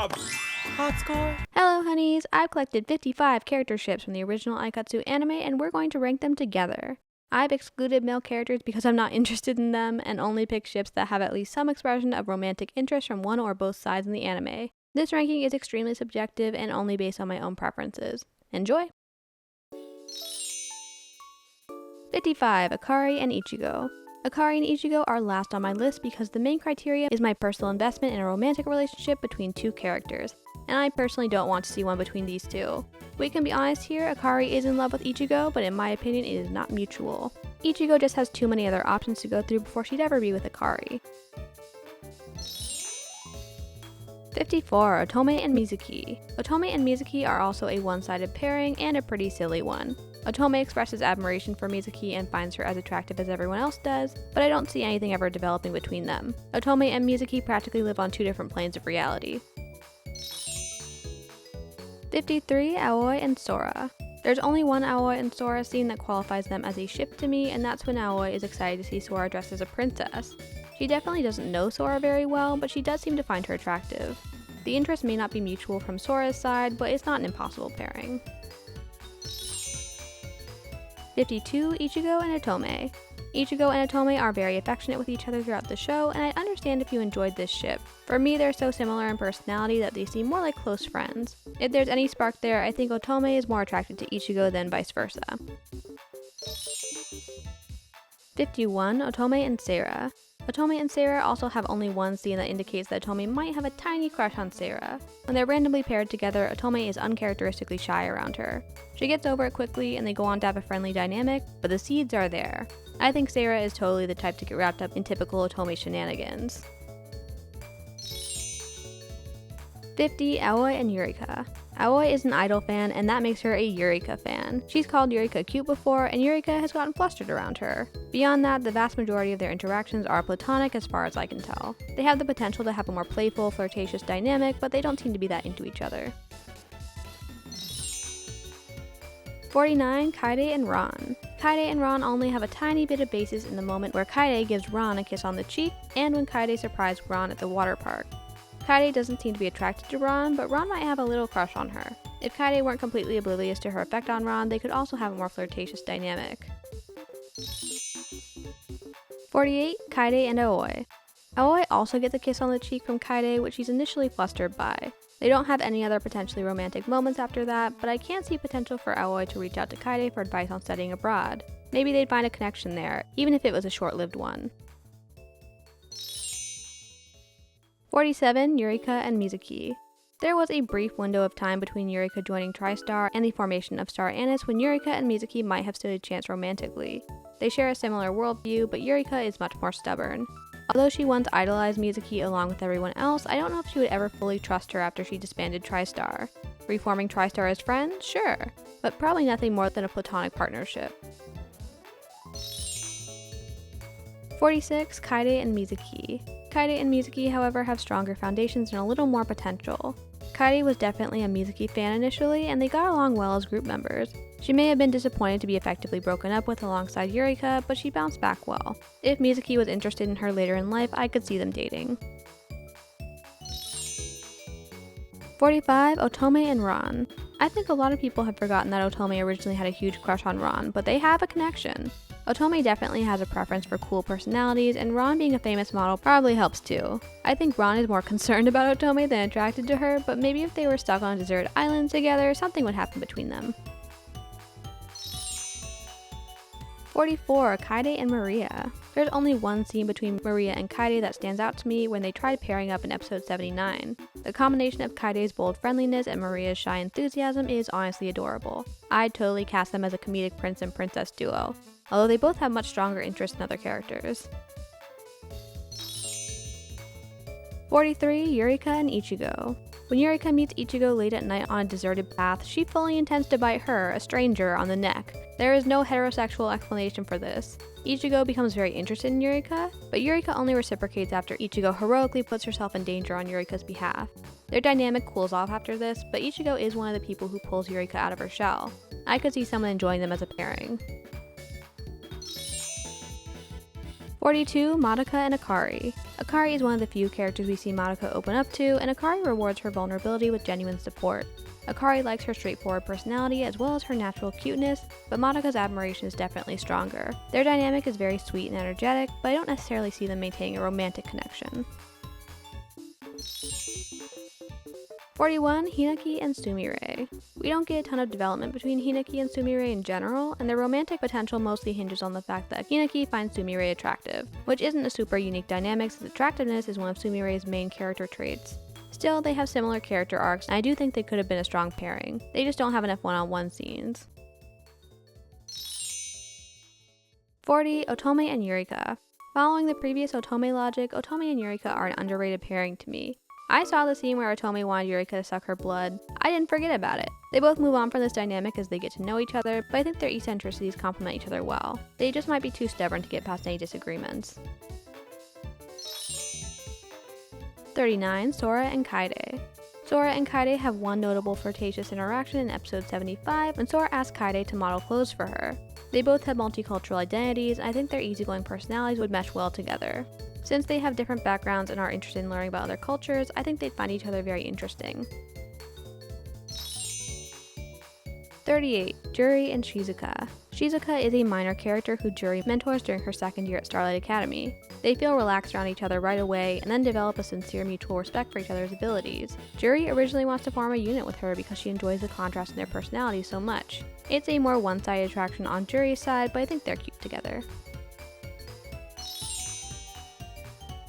job! Hot score? Hello honeys, I've collected 55 character ships from the original Aikatsu anime and we're going to rank them together. I've excluded male characters because I'm not interested in them and only picked ships that have at least some expression of romantic interest from one or both sides in the anime. This ranking is extremely subjective and only based on my own preferences. Enjoy! 55. Akari and Ichigo. Akari and Ichigo are last on my list because the main criteria is my personal investment in a romantic relationship between two characters, and I personally don't want to see one between these two. We can be honest here, Akari is in love with Ichigo, but in my opinion it is not mutual. Ichigo just has too many other options to go through before she'd ever be with Akari. 54. Otome and Mizuki. Otome and Mizuki are also a one-sided pairing and a pretty silly one. Otome expresses admiration for Mizuki and finds her as attractive as everyone else does, but I don't see anything ever developing between them. Otome and Mizuki practically live on two different planes of reality. 53. Aoi and Sora. There's only one Aoi and Sora scene that qualifies them as a ship to me, and that's when Aoi is excited to see Sora dressed as a princess. She definitely doesn't know Sora very well, but she does seem to find her attractive. The interest may not be mutual from Sora's side, but it's not an impossible pairing. 52. Ichigo and Otome. Ichigo and Otome are very affectionate with each other throughout the show, and I understand if you enjoyed this ship. For me, they're so similar in personality that they seem more like close friends. If there's any spark there, I think Otome is more attracted to Ichigo than vice versa. 51. Otome and Sarah. Otome and Sarah also have only one scene that indicates that Otome might have a tiny crush on Sarah. When they're randomly paired together, Otome is uncharacteristically shy around her. She gets over it quickly and they go on to have a friendly dynamic, but the seeds are there. I think Sarah is totally the type to get wrapped up in typical Otome shenanigans. 50. Aoi and Eureka. Aoi is an Idol fan and that makes her a Eureka fan. She's called Eureka cute before and Eureka has gotten flustered around her. Beyond that, the vast majority of their interactions are platonic as far as I can tell. They have the potential to have a more playful, flirtatious dynamic, but they don't seem to be that into each other. 49. Kaede and Ron. Kaede and Ron only have a tiny bit of basis in the moment where Kaede gives Ron a kiss on the cheek and when Kaede surprised Ron at the water park. Kaede doesn't seem to be attracted to Ron, but Ron might have a little crush on her. If Kaede weren't completely oblivious to her effect on Ron, they could also have a more flirtatious dynamic. 48. Kaede and Aoi. Aoi also gets a kiss on the cheek from Kaede, which she's initially flustered by. They don't have any other potentially romantic moments after that, but I can see potential for Aoi to reach out to Kaede for advice on studying abroad. Maybe they'd find a connection there, even if it was a short-lived one. 47. Eureka and Mizuki. There was a brief window of time between Eureka joining TriStar and the formation of Star Anise when Eureka and Mizuki might have stood a chance romantically. They share a similar worldview, but Eureka is much more stubborn. Although she once idolized Mizuki along with everyone else, I don't know if she would ever fully trust her after she disbanded TriStar. Reforming TriStar as friends? Sure, but probably nothing more than a platonic partnership. 46. Kaede and Mizuki. Kaede and Mizuki, however, have stronger foundations and a little more potential. Kaede was definitely a Mizuki fan initially, and they got along well as group members. She may have been disappointed to be effectively broken up with alongside Eureka, but she bounced back well. If Mizuki was interested in her later in life, I could see them dating. 45. Otome and Ron. I think a lot of people have forgotten that Otome originally had a huge crush on Ron, but they have a connection. Otome definitely has a preference for cool personalities, and Ron being a famous model probably helps too. I think Ron is more concerned about Otome than attracted to her, but maybe if they were stuck on a deserted island together, something would happen between them. 44. Kaede and Maria. There's only one scene between Maria and Kaede that stands out to me when they tried pairing up in episode 79. The combination of Kaide's bold friendliness and Maria's shy enthusiasm is honestly adorable. I'd totally cast them as a comedic prince and princess duo, although they both have much stronger interest in other characters. 43. Eureka and Ichigo. When Eureka meets Ichigo late at night on a deserted path, she fully intends to bite her, a stranger, on the neck. There is no heterosexual explanation for this. Ichigo becomes very interested in Eureka, but Eureka only reciprocates after Ichigo heroically puts herself in danger on Eureka's behalf. Their dynamic cools off after this, but Ichigo is one of the people who pulls Eureka out of her shell. I could see someone enjoying them as a pairing. 42. Madoka and Akari. Akari is one of the few characters we see Madoka open up to, and Akari rewards her vulnerability with genuine support. Akari likes her straightforward personality as well as her natural cuteness, but Madoka's admiration is definitely stronger. Their dynamic is very sweet and energetic, but I don't necessarily see them maintaining a romantic connection. 41. Hinaki and Sumire. We don't get a ton of development between Hinaki and Sumire in general, and their romantic potential mostly hinges on the fact that Hinaki finds Sumire attractive, which isn't a super unique dynamic since attractiveness is one of Sumire's main character traits. Still, they have similar character arcs, and I do think they could have been a strong pairing. They just don't have enough one-on-one scenes. 40. Otome and Eureka. Following the previous Otome logic, Otome and Eureka are an underrated pairing to me. I saw the scene where Otome wanted Eureka to suck her blood. I didn't forget about it. They both move on from this dynamic as they get to know each other, but I think their eccentricities complement each other well. They just might be too stubborn to get past any disagreements. 39. Sora and Kaede. Sora and Kaede have one notable flirtatious interaction in episode 75 when Sora asks Kaede to model clothes for her. They both have multicultural identities, and I think their easygoing personalities would mesh well together. Since they have different backgrounds and are interested in learning about other cultures, I think they'd find each other very interesting. 38. Juri and Shizuka. Shizuka is a minor character who Juri mentors during her second year at Starlight Academy. They feel relaxed around each other right away and then develop a sincere mutual respect for each other's abilities. Juri originally wants to form a unit with her because she enjoys the contrast in their personalities so much. It's a more one-sided attraction on Juri's side, but I think they're cute together.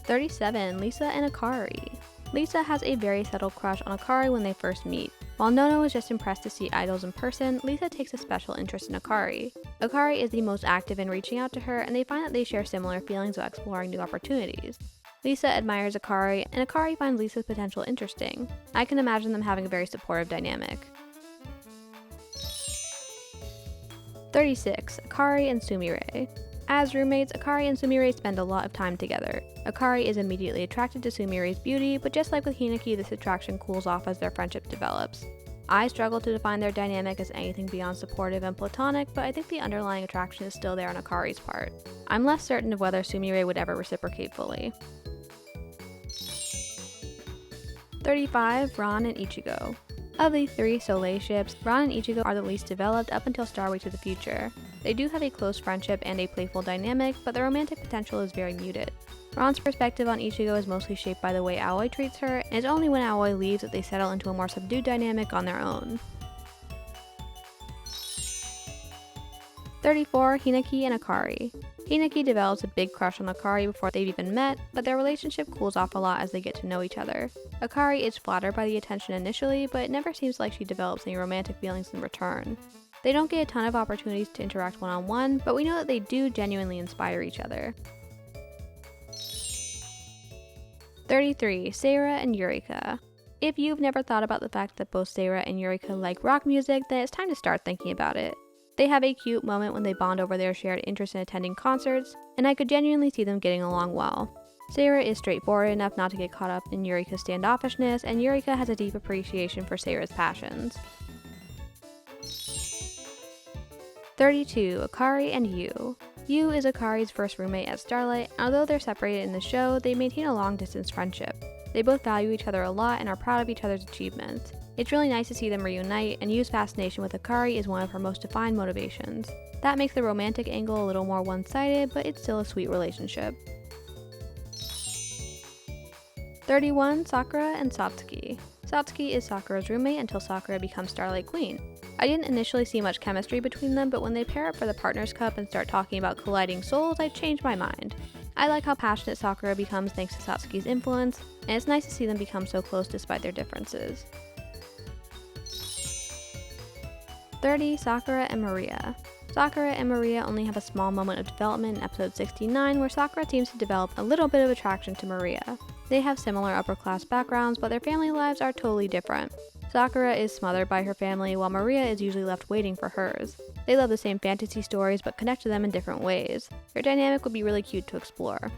37. Lisa and Akari. Lisa has a very subtle crush on Akari when they first meet. While Nono is just impressed to see idols in person, Lisa takes a special interest in Akari. Akari is the most active in reaching out to her, and they find that they share similar feelings about exploring new opportunities. Lisa admires Akari, and Akari finds Lisa's potential interesting. I can imagine them having a very supportive dynamic. 36. Akari and Sumire. As roommates, Akari and Sumire spend a lot of time together. Akari is immediately attracted to Sumire's beauty, but just like with Hinaki, this attraction cools off as their friendship develops. I struggle to define their dynamic as anything beyond supportive and platonic, but I think the underlying attraction is still there on Akari's part. I'm less certain of whether Sumire would ever reciprocate fully. 35. Ran and Ichigo. Of the three Soleil ships, Ran and Ichigo are the least developed up until Starway to the Future. They do have a close friendship and a playful dynamic, but their romantic potential is very muted. Ran's perspective on Ichigo is mostly shaped by the way Aoi treats her, and it's only when Aoi leaves that they settle into a more subdued dynamic on their own. 34. Hinaki and Akari. Hinaki develops a big crush on Akari before they've even met, but their relationship cools off a lot as they get to know each other. Akari is flattered by the attention initially, but it never seems like she develops any romantic feelings in return. They don't get a ton of opportunities to interact one-on-one, but we know that they do genuinely inspire each other. 33. Seira and Eureka. If you've never thought about the fact that both Seira and Eureka like rock music, then it's time to start thinking about it. They have a cute moment when they bond over their shared interest in attending concerts, and I could genuinely see them getting along well. Seira is straightforward enough not to get caught up in Eureka's standoffishness, and Eureka has a deep appreciation for Seira's passions. 32. Akari and Yu. Yu is Akari's first roommate at Starlight, and although they're separated in the show, they maintain a long-distance friendship. They both value each other a lot and are proud of each other's achievements. It's really nice to see them reunite, and Yu's fascination with Akari is one of her most defined motivations. That makes the romantic angle a little more one-sided, but it's still a sweet relationship. 31. Sakura and Satsuki. Satsuki is Sakura's roommate until Sakura becomes Starlight Queen. I didn't initially see much chemistry between them, but when they pair up for the Partners Cup and start talking about colliding souls, I changed my mind. I like how passionate Sakura becomes thanks to Satsuki's influence, and it's nice to see them become so close despite their differences. 30. Sakura and Maria. Sakura and Maria only have a small moment of development in episode 69 where Sakura seems to develop a little bit of attraction to Maria. They have similar upper-class backgrounds, but their family lives are totally different. Sakura is smothered by her family, while Maria is usually left waiting for hers. They love the same fantasy stories, but connect to them in different ways. Their dynamic would be really cute to explore.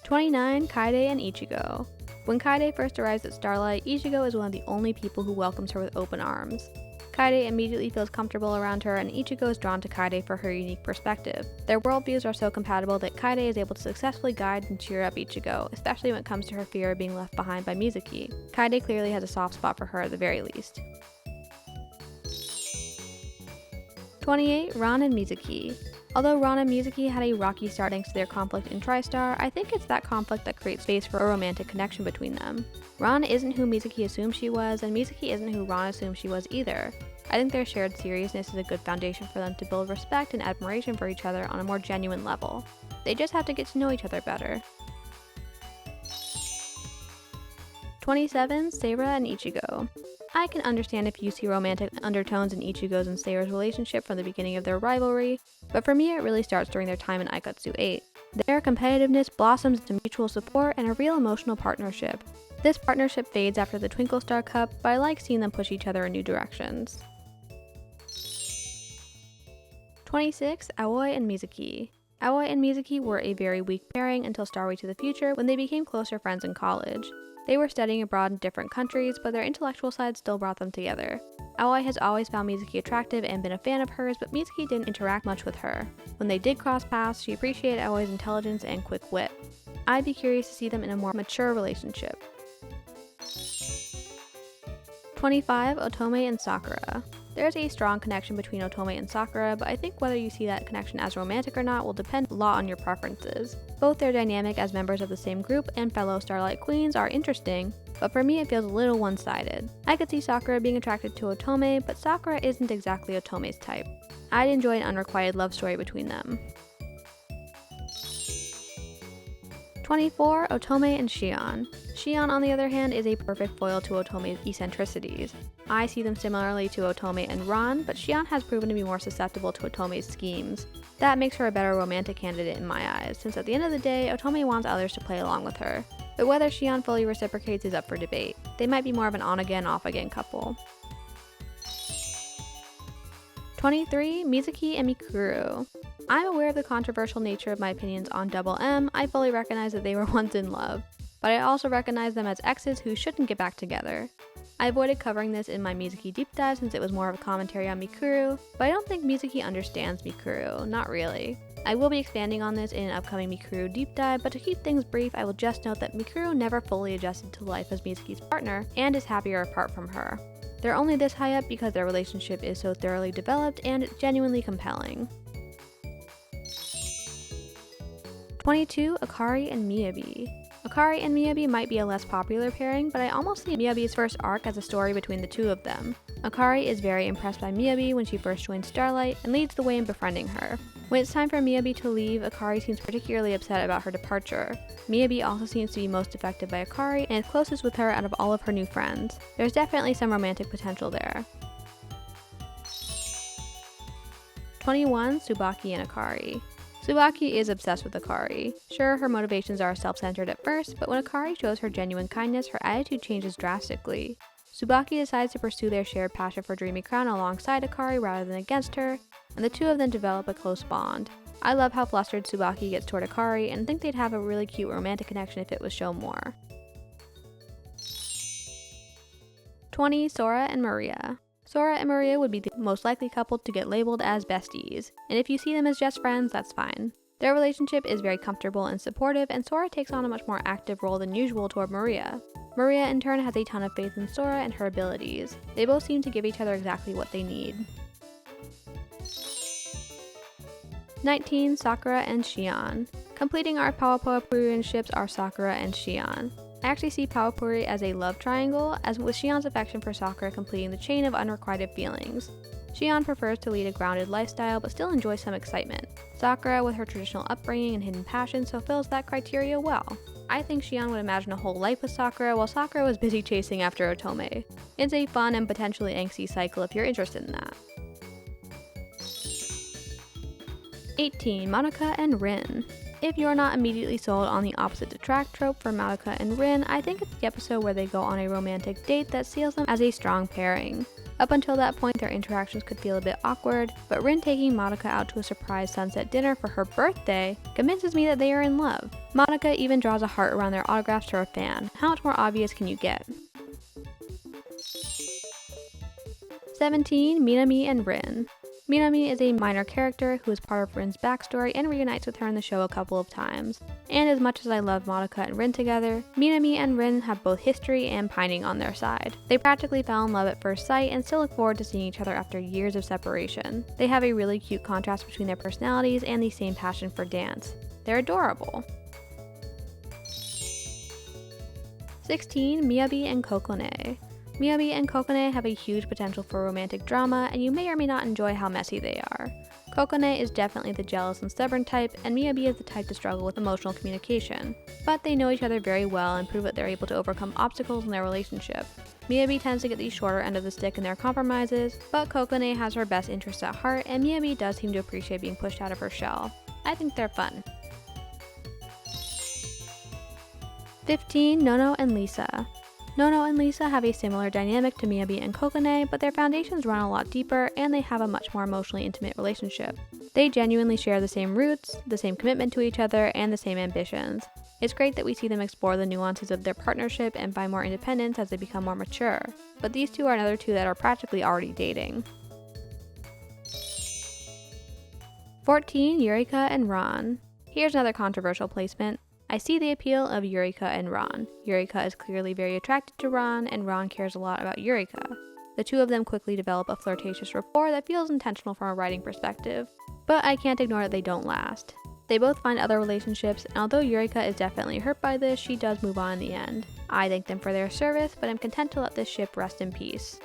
29. Kaede and Ichigo. When Kaede first arrives at Starlight, Ichigo is one of the only people who welcomes her with open arms. Kaede immediately feels comfortable around her, and Ichigo is drawn to Kaede for her unique perspective. Their worldviews are so compatible that Kaede is able to successfully guide and cheer up Ichigo, especially when it comes to her fear of being left behind by Mizuki. Kaede clearly has a soft spot for her at the very least. 28. Ran and Mizuki. Although Ran and Mizuki had a rocky start thanks to their conflict in TriStar, I think it's that conflict that creates space for a romantic connection between them. Ran isn't who Mizuki assumed she was, and Mizuki isn't who Ran assumed she was either. I think their shared seriousness is a good foundation for them to build respect and admiration for each other on a more genuine level. They just have to get to know each other better. 27. Seira and Ichigo. I can understand if you see romantic undertones in Ichigo's and Seira's relationship from the beginning of their rivalry, but for me it really starts during their time in Aikatsu 8. Their competitiveness blossoms into mutual support and a real emotional partnership. This partnership fades after the Twinkle Star Cup, but I like seeing them push each other in new directions. 26. Aoi and Mizuki. Aoi and Mizuki were a very weak pairing until Starway to the Future when they became closer friends in college. They were studying abroad in different countries, but their intellectual side still brought them together. Aoi has always found Mizuki attractive and been a fan of hers, but Mizuki didn't interact much with her. When they did cross paths, she appreciated Aoi's intelligence and quick wit. I'd be curious to see them in a more mature relationship. 25. Otome and Sakura. There's a strong connection between Otome and Sakura, but I think whether you see that connection as romantic or not will depend a lot on your preferences. Both their dynamic as members of the same group and fellow Starlight Queens are interesting, but for me it feels a little one-sided. I could see Sakura being attracted to Otome, but Sakura isn't exactly Otome's type. I'd enjoy an unrequited love story between them. 24. Otome and Shion. Shion, on the other hand, is a perfect foil to Otome's eccentricities. I see them similarly to Otome and Ran, but Shion has proven to be more susceptible to Otome's schemes. That makes her a better romantic candidate in my eyes, since at the end of the day, Otome wants others to play along with her. But whether Shion fully reciprocates is up for debate. They might be more of an on-again, off-again couple. 23. Mizuki and Mikuru. I'm aware of the controversial nature of my opinions on Double M. I fully recognize that they were once in love, but I also recognize them as exes who shouldn't get back together. I avoided covering this in my Mizuki deep dive since it was more of a commentary on Mikuru, but I don't think Mizuki understands Mikuru, not really. I will be expanding on this in an upcoming Mikuru deep dive, but to keep things brief, I will just note that Mikuru never fully adjusted to life as Mizuki's partner and is happier apart from her. They're only this high up because their relationship is so thoroughly developed and genuinely compelling. 22. Akari and Miyabi. Akari and Miyabi might be a less popular pairing, but I almost see Miyabi's first arc as a story between the two of them. Akari is very impressed by Miyabi when she first joins Starlight and leads the way in befriending her. When it's time for Miyabi to leave, Akari seems particularly upset about her departure. Miyabi also seems to be most affected by Akari and is closest with her out of all of her new friends. There's definitely some romantic potential there. 21. Tsubaki and Akari. Tsubaki is obsessed with Akari. Sure, her motivations are self-centered at first, but when Akari shows her genuine kindness, her attitude changes drastically. Tsubaki decides to pursue their shared passion for Dreamy Crown alongside Akari rather than against her, and the two of them develop a close bond. I love how flustered Tsubaki gets toward Akari and think they'd have a really cute romantic connection if it was shown more. 20. Sora and Maria. Sora and Maria would be the most likely couple to get labeled as besties, and if you see them as just friends, that's fine. Their relationship is very comfortable and supportive, and Sora takes on a much more active role than usual toward Maria. Maria, in turn, has a ton of faith in Sora and her abilities. They both seem to give each other exactly what they need. 19. Sakura and Shion. Completing our Pawapawapuri ships are Sakura and Shion. I actually see Pawapuri as a love triangle, as with Shion's affection for Sakura completing the chain of unrequited feelings. Shion prefers to lead a grounded lifestyle but still enjoys some excitement. Sakura, with her traditional upbringing and hidden passions, fulfills that criteria well. I think Shion would imagine a whole life with Sakura while Sakura was busy chasing after Otome. It's a fun and potentially angsty cycle if you're interested in that. 18. Madoka and Rin. If you're not immediately sold on the opposite attract trope for Madoka and Rin, I think it's the episode where they go on a romantic date that seals them as a strong pairing. Up until that point, their interactions could feel a bit awkward, but Rin taking Madoka out to a surprise sunset dinner for her birthday convinces me that they are in love. Madoka even draws a heart around their autographs to her fan. How much more obvious can you get? 17. Minami and Rin. Minami is a minor character who is part of Rin's backstory and reunites with her in the show a couple of times. And as much as I love Madoka and Rin together, Minami and Rin have both history and pining on their side. They practically fell in love at first sight and still look forward to seeing each other after years of separation. They have a really cute contrast between their personalities and the same passion for dance. They're adorable. 16. Miyabi and Kokone. Miyabi and Kokone have a huge potential for romantic drama, and you may or may not enjoy how messy they are. Kokone is definitely the jealous and stubborn type, and Miyabi is the type to struggle with emotional communication. But they know each other very well and prove that they're able to overcome obstacles in their relationship. Miyabi tends to get the shorter end of the stick in their compromises, but Kokone has her best interests at heart, and Miyabi does seem to appreciate being pushed out of her shell. I think they're fun. 15. Nono and Lisa. Nono and Lisa have a similar dynamic to Miyabi and Kokone, but their foundations run a lot deeper and they have a much more emotionally intimate relationship. They genuinely share the same roots, the same commitment to each other, and the same ambitions. It's great that we see them explore the nuances of their partnership and find more independence as they become more mature, but these two are another two that are practically already dating. 14. Eureka and Ron. Here's another controversial placement. I see the appeal of Eureka and Ron. Eureka is clearly very attracted to Ron, and Ron cares a lot about Eureka. The two of them quickly develop a flirtatious rapport that feels intentional from a writing perspective, but I can't ignore that they don't last. They both find other relationships, and although Eureka is definitely hurt by this, she does move on in the end. I thank them for their service, but I'm content to let this ship rest in peace.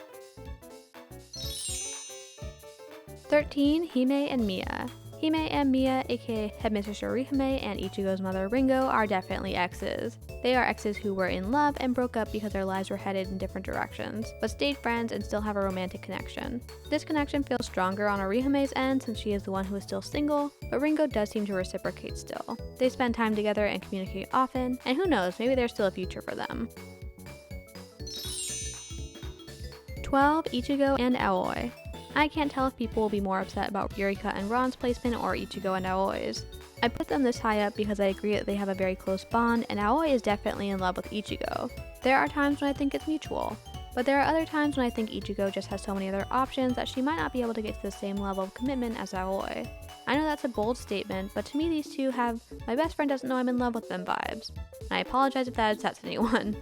13. Hime and Mia. Hime and Mia, aka Headmistress Orihime and Ichigo's mother Ringo, are definitely exes. They are exes who were in love and broke up because their lives were headed in different directions, but stayed friends and still have a romantic connection. This connection feels stronger on Orihime's end since she is the one who is still single, but Ringo does seem to reciprocate still. They spend time together and communicate often, and who knows, maybe there's still a future for them. 12. Ichigo and Aoi. I can't tell if people will be more upset about Eureka and Ron's placement or Ichigo and Aoi's. I put them this high up because I agree that they have a very close bond, and Aoi is definitely in love with Ichigo. There are times when I think it's mutual, but there are other times when I think Ichigo just has so many other options that she might not be able to get to the same level of commitment as Aoi. I know that's a bold statement, but to me these two have "my best friend doesn't know I'm in love with them" vibes, and I apologize if that upsets anyone.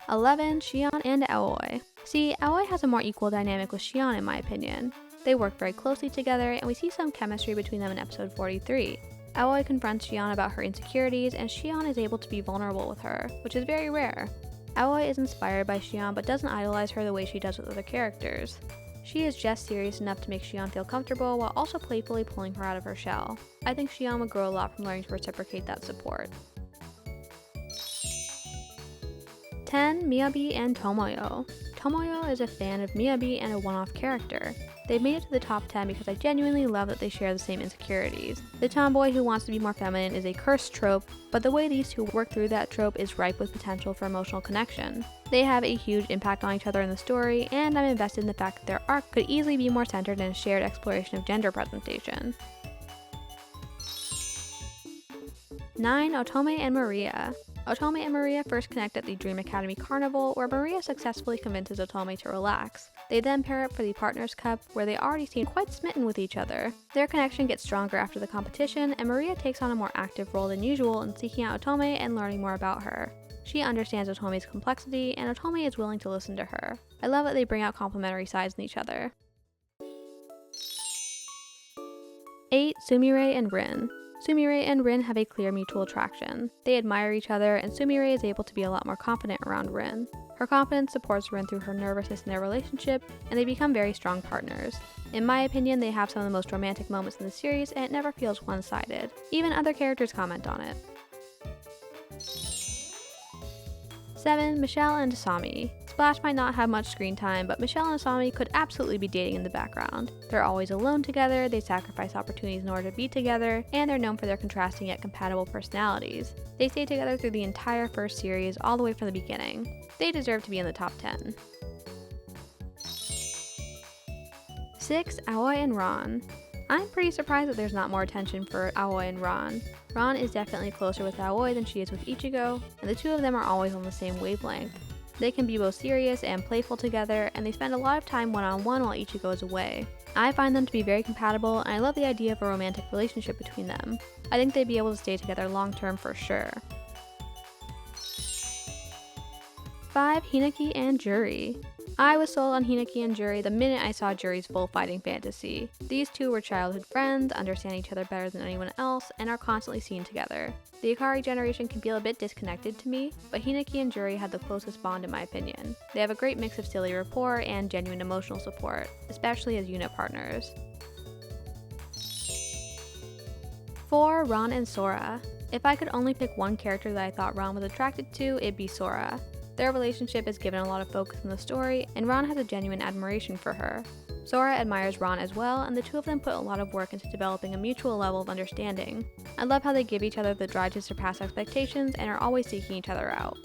11. Shion and Aoi. See, Aoi has a more equal dynamic with Shion in my opinion. They work very closely together, and we see some chemistry between them in episode 43. Aoi confronts Shion about her insecurities, and Shion is able to be vulnerable with her, which is very rare. Aoi is inspired by Shion but doesn't idolize her the way she does with other characters. She is just serious enough to make Shion feel comfortable while also playfully pulling her out of her shell. I think Shion would grow a lot from learning to reciprocate that support. 10. Miyabi and Tomoyo. Tomoyo is a fan of Miyabi and a one-off character. They made it to the top 10 because I genuinely love that they share the same insecurities. The tomboy who wants to be more feminine is a cursed trope, but the way these two work through that trope is ripe with potential for emotional connection. They have a huge impact on each other in the story, and I'm invested in the fact that their arc could easily be more centered in a shared exploration of gender presentation. 9. Otome and Maria. Otome and Maria first connect at the Dream Academy Carnival, where Maria successfully convinces Otome to relax. They then pair up for the Partners' Cup, where they already seem quite smitten with each other. Their connection gets stronger after the competition, and Maria takes on a more active role than usual in seeking out Otome and learning more about her. She understands Otome's complexity, and Otome is willing to listen to her. I love that they bring out complementary sides in each other. 8. Sumire and Rin. Sumire and Rin have a clear mutual attraction. They admire each other, and Sumire is able to be a lot more confident around Rin. Her confidence supports Rin through her nervousness in their relationship, and they become very strong partners. In my opinion, they have some of the most romantic moments in the series, and it never feels one-sided. Even other characters comment on it. 7. Michelle and Asami. Splash might not have much screen time, but Michelle and Asami could absolutely be dating in the background. They're always alone together, they sacrifice opportunities in order to be together, and they're known for their contrasting yet compatible personalities. They stay together through the entire first series, all the way from the beginning. They deserve to be in the top 10. 6. Aoi and Ron. I'm pretty surprised that there's not more attention for Aoi and Ron. Ron is definitely closer with Aoi than she is with Ichigo, and the two of them are always on the same wavelength. They can be both serious and playful together, and they spend a lot of time one-on-one while Ichigo is away. I find them to be very compatible, and I love the idea of a romantic relationship between them. I think they'd be able to stay together long-term for sure. 5. Hinaki and Juri. I was sold on Hinaki and Juri the minute I saw Juri's full fighting fantasy. These two were childhood friends, understand each other better than anyone else, and are constantly seen together. The Ikari generation can feel a bit disconnected to me, but Hinaki and Juri had the closest bond in my opinion. They have a great mix of silly rapport and genuine emotional support, especially as unit partners. 4. Ron and Sora. If I could only pick one character that I thought Ron was attracted to, it'd be Sora. Their relationship is given a lot of focus in the story, and Ron has a genuine admiration for her. Sora admires Ron as well, and the two of them put a lot of work into developing a mutual level of understanding. I love how they give each other the drive to surpass expectations and are always seeking each other out.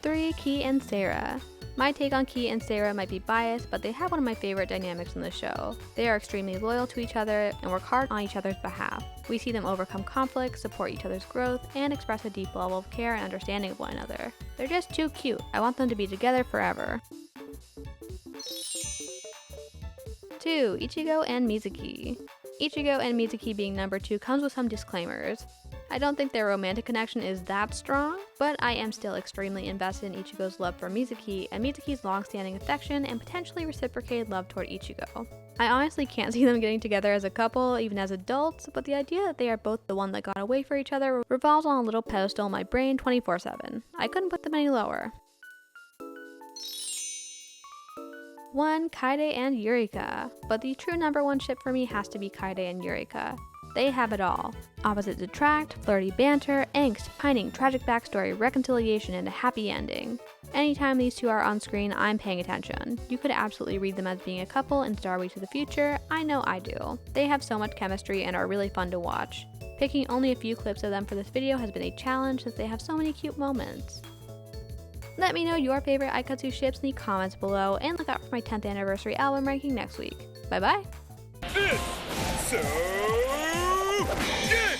3. Ki and Sarah. My take on Ki and Sarah might be biased, but they have one of my favorite dynamics in the show. They are extremely loyal to each other and work hard on each other's behalf. We see them overcome conflict, support each other's growth, and express a deep level of care and understanding of one another. They're just too cute. I want them to be together forever. 2. Ichigo and Mizuki. Ichigo and Mizuki being number 2 comes with some disclaimers. I don't think their romantic connection is that strong, but I am still extremely invested in Ichigo's love for Mizuki and Mizuki's long-standing affection and potentially reciprocated love toward Ichigo. I honestly can't see them getting together as a couple, even as adults, but the idea that they are both the one that got away for each other revolves on a little pedestal in my brain 24/7. I couldn't put them any lower. 1. Kaede and Eureka. But the true number 1 ship for me has to be Kaede and Eureka. They have it all. Opposites attract, flirty banter, angst, pining, tragic backstory, reconciliation, and a happy ending. Anytime these two are on screen, I'm paying attention. You could absolutely read them as being a couple in Starway to the Future. I know I do. They have so much chemistry and are really fun to watch. Picking only a few clips of them for this video has been a challenge since they have so many cute moments. Let me know your favorite Aikatsu ships in the comments below, and look out for my 10th anniversary album ranking next week. Bye bye! This so good!